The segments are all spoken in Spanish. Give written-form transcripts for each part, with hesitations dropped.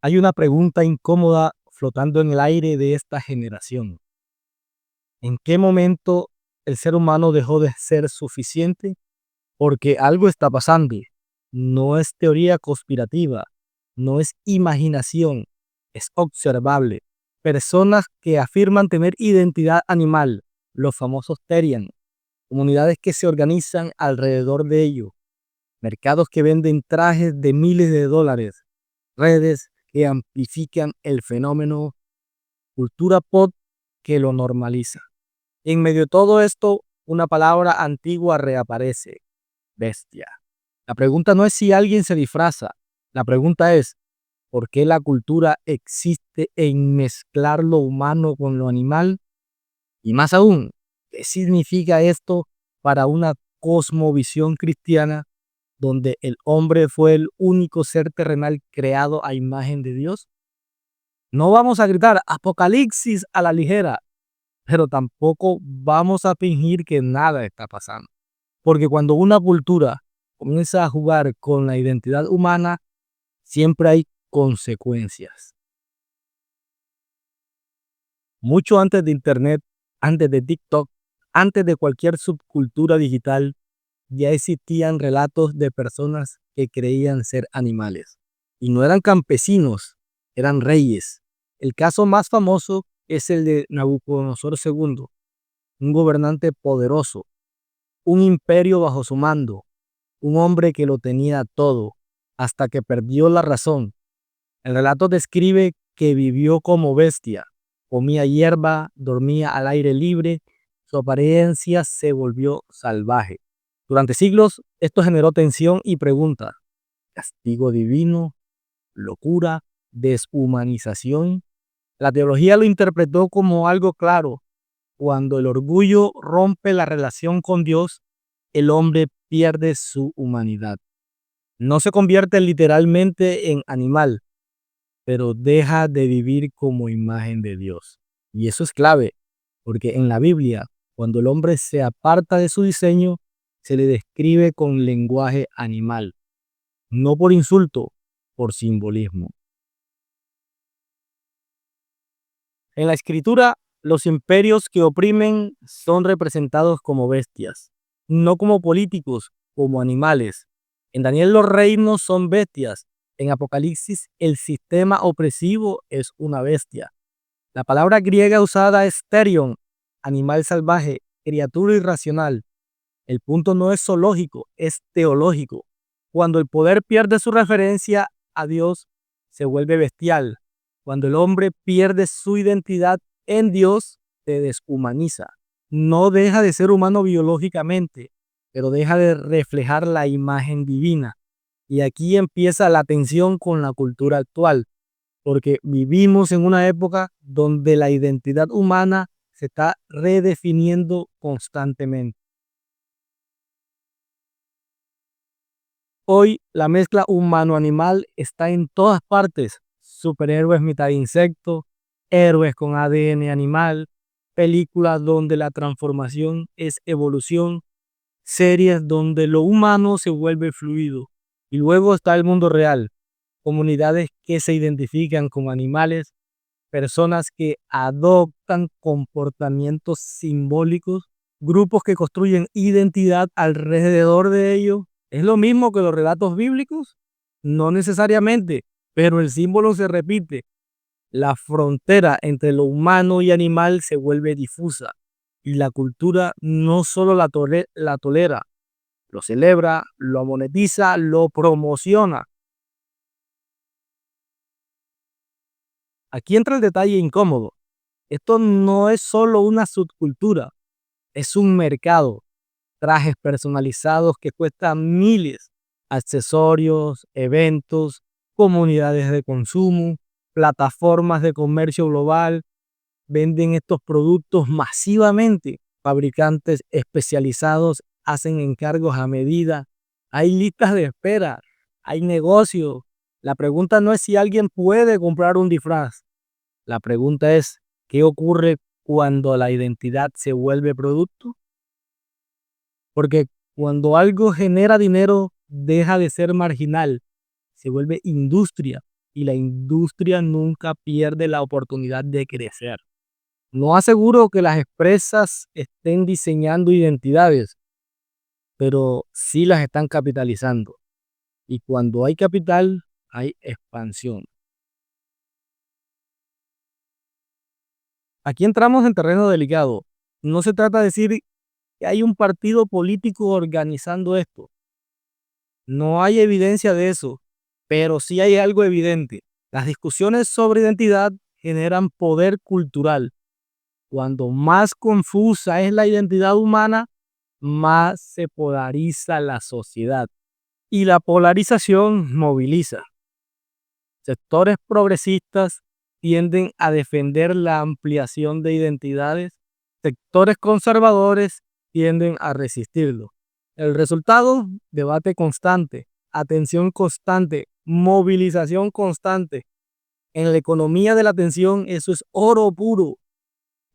Hay una pregunta incómoda flotando en el aire de esta generación. ¿En qué momento el ser humano dejó de ser suficiente? Porque algo está pasando. No es teoría conspirativa, no es imaginación, es observable. Personas que afirman tener identidad animal, los famosos Terian, comunidades que se organizan alrededor de ello, mercados que venden trajes de miles de dólares, redes que amplifican el fenómeno, cultura pop que lo normaliza. En medio de todo esto, una palabra antigua reaparece: bestia. La pregunta no es si alguien se disfraza, la pregunta es: ¿por qué la cultura existe en mezclar lo humano con lo animal? Y más aún, ¿qué significa esto para una cosmovisión cristiana donde el hombre fue el único ser terrenal creado a imagen de Dios? No vamos a gritar apocalipsis a la ligera, pero tampoco vamos a fingir que nada está pasando. Porque cuando una cultura comienza a jugar con la identidad humana, siempre hay consecuencias. Mucho antes de Internet, antes de TikTok, antes de cualquier subcultura digital, ya existían relatos de personas que creían ser animales. Y no eran campesinos, eran reyes. El caso más famoso es el de Nabucodonosor II, un gobernante poderoso, un imperio bajo su mando, un hombre que lo tenía todo, hasta que perdió la razón. El relato describe que vivió como bestia, comía hierba, dormía al aire libre, su apariencia se volvió salvaje. Durante siglos, esto generó tensión y preguntas: ¿castigo divino? ¿Locura? ¿Deshumanización? La teología lo interpretó como algo claro: cuando el orgullo rompe la relación con Dios, el hombre pierde su humanidad. No se convierte literalmente en animal, pero deja de vivir como imagen de Dios. Y eso es clave, porque en la Biblia, cuando el hombre se aparta de su diseño, se le describe con lenguaje animal, no por insulto, por simbolismo. En la escritura, los imperios que oprimen son representados como bestias, no como políticos, como animales. En Daniel los reinos son bestias. En Apocalipsis el sistema opresivo es una bestia. La palabra griega usada es terion, animal salvaje, criatura irracional. El punto no es zoológico, es teológico. Cuando el poder pierde su referencia a Dios, se vuelve bestial. Cuando el hombre pierde su identidad en Dios, se deshumaniza. No deja de ser humano biológicamente, pero deja de reflejar la imagen divina. Y aquí empieza la tensión con la cultura actual, porque vivimos en una época donde la identidad humana se está redefiniendo constantemente. Hoy la mezcla humano-animal está en todas partes. Superhéroes mitad insecto, héroes con ADN animal, películas donde la transformación es evolución, series donde lo humano se vuelve fluido. Y luego está el mundo real, comunidades que se identifican como animales, personas que adoptan comportamientos simbólicos, grupos que construyen identidad alrededor de ellos. ¿Es lo mismo que los relatos bíblicos? No necesariamente, pero el símbolo se repite. La frontera entre lo humano y animal se vuelve difusa y la cultura no solo la tolera, lo celebra, lo monetiza, lo promociona. Aquí entra el detalle incómodo. Esto no es solo una subcultura, es un mercado. Trajes personalizados que cuestan miles, accesorios, eventos, comunidades de consumo, plataformas de comercio global, venden estos productos masivamente. Fabricantes especializados hacen encargos a medida. Hay listas de espera, hay negocios. La pregunta no es si alguien puede comprar un disfraz. La pregunta es: ¿qué ocurre cuando la identidad se vuelve producto? Porque cuando algo genera dinero, deja de ser marginal, se vuelve industria. y la industria nunca pierde la oportunidad de crecer. No aseguro que las empresas estén diseñando identidades, pero sí las están capitalizando. Y cuando hay capital, hay expansión. Aquí entramos en terreno delicado. No se trata de decir que hay un partido político organizando esto. No hay evidencia de eso, pero sí hay algo evidente. Las discusiones sobre identidad generan poder cultural. Cuando más confusa es la identidad humana, más se polariza la sociedad. Y la polarización moviliza. Sectores progresistas tienden a defender la ampliación de identidades, sectores conservadores tienden a resistirlo. El resultado, debate constante, atención constante, movilización constante. En la economía de la atención eso es oro puro.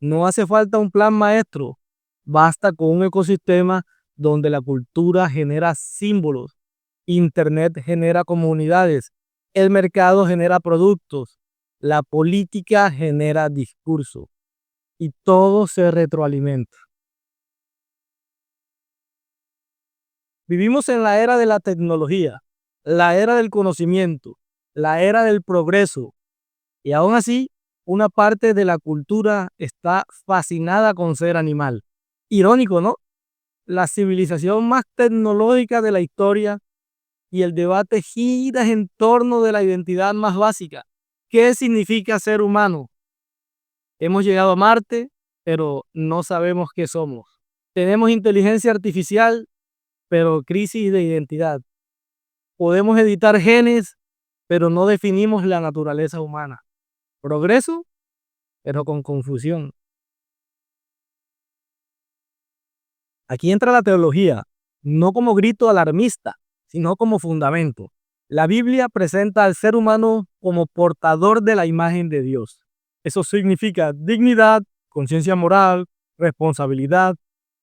No hace falta un plan maestro, basta con un ecosistema donde la cultura genera símbolos, Internet genera comunidades, el mercado genera productos, la política genera discurso y todo se retroalimenta. Vivimos en la era de la tecnología, la era del conocimiento, la era del progreso y aún así una parte de la cultura está fascinada con ser animal. Irónico, ¿no? La civilización más tecnológica de la historia y el debate gira en torno de la identidad más básica. ¿Qué significa ser humano? Hemos llegado a Marte, pero no sabemos qué somos. Tenemos inteligencia artificial, pero crisis de identidad. Podemos editar genes, pero no definimos la naturaleza humana. Progreso, pero con confusión. Aquí entra la teología, no como grito alarmista, sino como fundamento. La Biblia presenta al ser humano como portador de la imagen de Dios. Eso significa dignidad, conciencia moral, responsabilidad,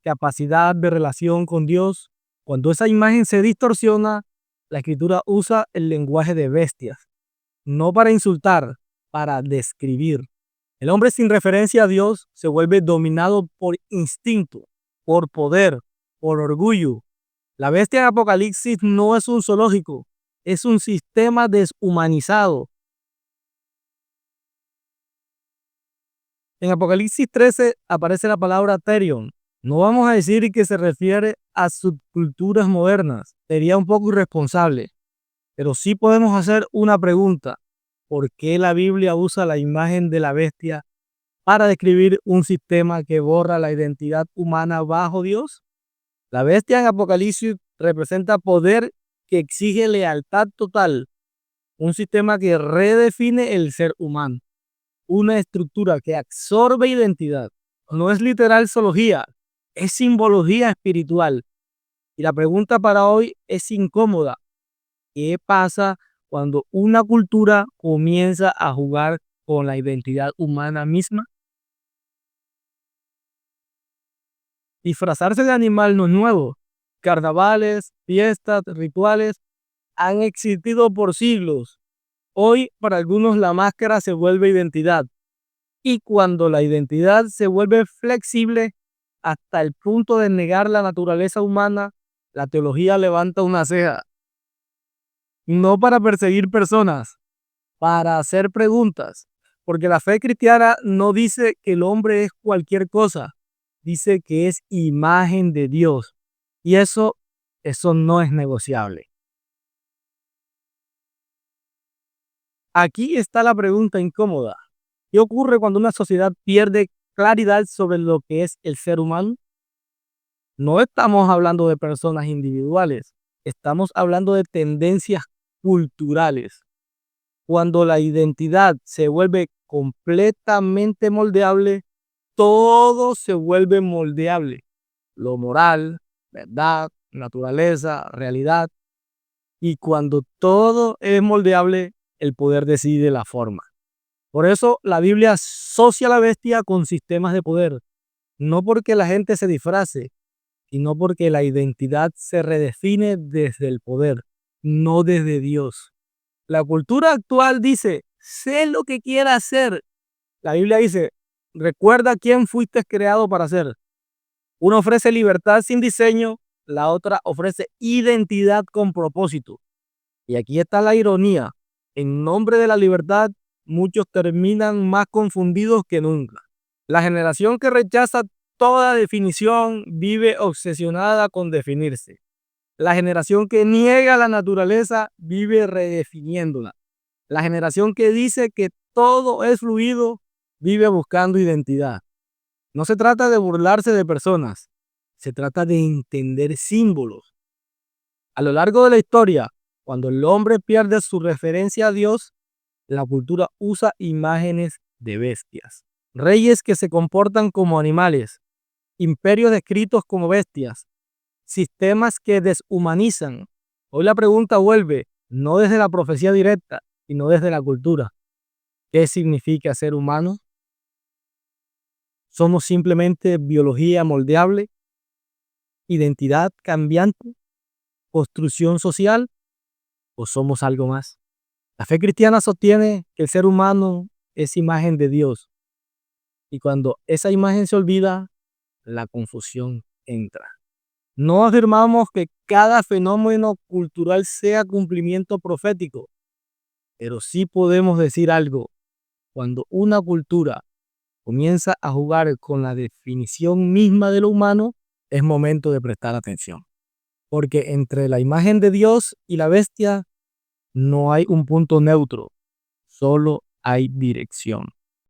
capacidad de relación con Dios. Cuando esa imagen se distorsiona, la escritura usa el lenguaje de bestias, no para insultar, para describir. El hombre sin referencia a Dios se vuelve dominado por instinto, por poder, por orgullo. La bestia en Apocalipsis no es un zoológico, es un sistema deshumanizado. En Apocalipsis 13 aparece la palabra Therion. No vamos a decir que se refiere a subculturas modernas, sería un poco irresponsable, pero sí podemos hacer una pregunta. ¿Por qué la Biblia usa la imagen de la bestia para describir un sistema que borra la identidad humana bajo Dios? La bestia en Apocalipsis representa poder que exige lealtad total, un sistema que redefine el ser humano, una estructura que absorbe identidad. No es literal zoología, es simbología espiritual. Y la pregunta para hoy es incómoda. ¿Qué pasa cuando una cultura comienza a jugar con la identidad humana misma? Disfrazarse de animal no es nuevo. Carnavales, fiestas, rituales han existido por siglos. Hoy para algunos la máscara se vuelve identidad. Y cuando la identidad se vuelve flexible hasta el punto de negar la naturaleza humana, la teología levanta una ceja. No para perseguir personas, para hacer preguntas. Porque la fe cristiana no dice que el hombre es cualquier cosa, dice que es imagen de Dios. Y eso no es negociable. Aquí está la pregunta incómoda. ¿Qué ocurre cuando una sociedad pierde claridad sobre lo que es el ser humano? No estamos hablando de personas individuales, estamos hablando de tendencias culturales. Cuando la identidad se vuelve completamente moldeable, todo se vuelve moldeable. Lo moral, verdad, naturaleza, realidad. Y cuando todo es moldeable, el poder decide la forma. Por eso la Biblia asocia a la bestia con sistemas de poder, no porque la gente se disfrace, sino porque la identidad se redefine desde el poder, no desde Dios. La cultura actual dice, sé lo que quieras hacer. La Biblia dice, recuerda quién fuiste creado para ser. Uno ofrece libertad sin diseño, la otra ofrece identidad con propósito. Y aquí está la ironía. En nombre de la libertad, muchos terminan más confundidos que nunca. La generación que rechaza toda definición vive obsesionada con definirse. La generación que niega la naturaleza vive redefiniéndola. La generación que dice que todo es fluido vive buscando identidad. No se trata de burlarse de personas, se trata de entender símbolos. A lo largo de la historia, cuando el hombre pierde su referencia a Dios, la cultura usa imágenes de bestias. Reyes que se comportan como animales, imperios descritos como bestias, sistemas que deshumanizan. Hoy la pregunta vuelve, no desde la profecía directa, sino desde la cultura. ¿Qué significa ser humano? ¿Somos simplemente biología moldeable, identidad cambiante, construcción social o somos algo más? La fe cristiana sostiene que el ser humano es imagen de Dios y cuando esa imagen se olvida, la confusión entra. No afirmamos que cada fenómeno cultural sea cumplimiento profético, pero sí podemos decir algo. Cuando una cultura comienza a jugar con la definición misma de lo humano, es momento de prestar atención. Porque entre la imagen de Dios y la bestia no hay un punto neutro, solo hay dirección.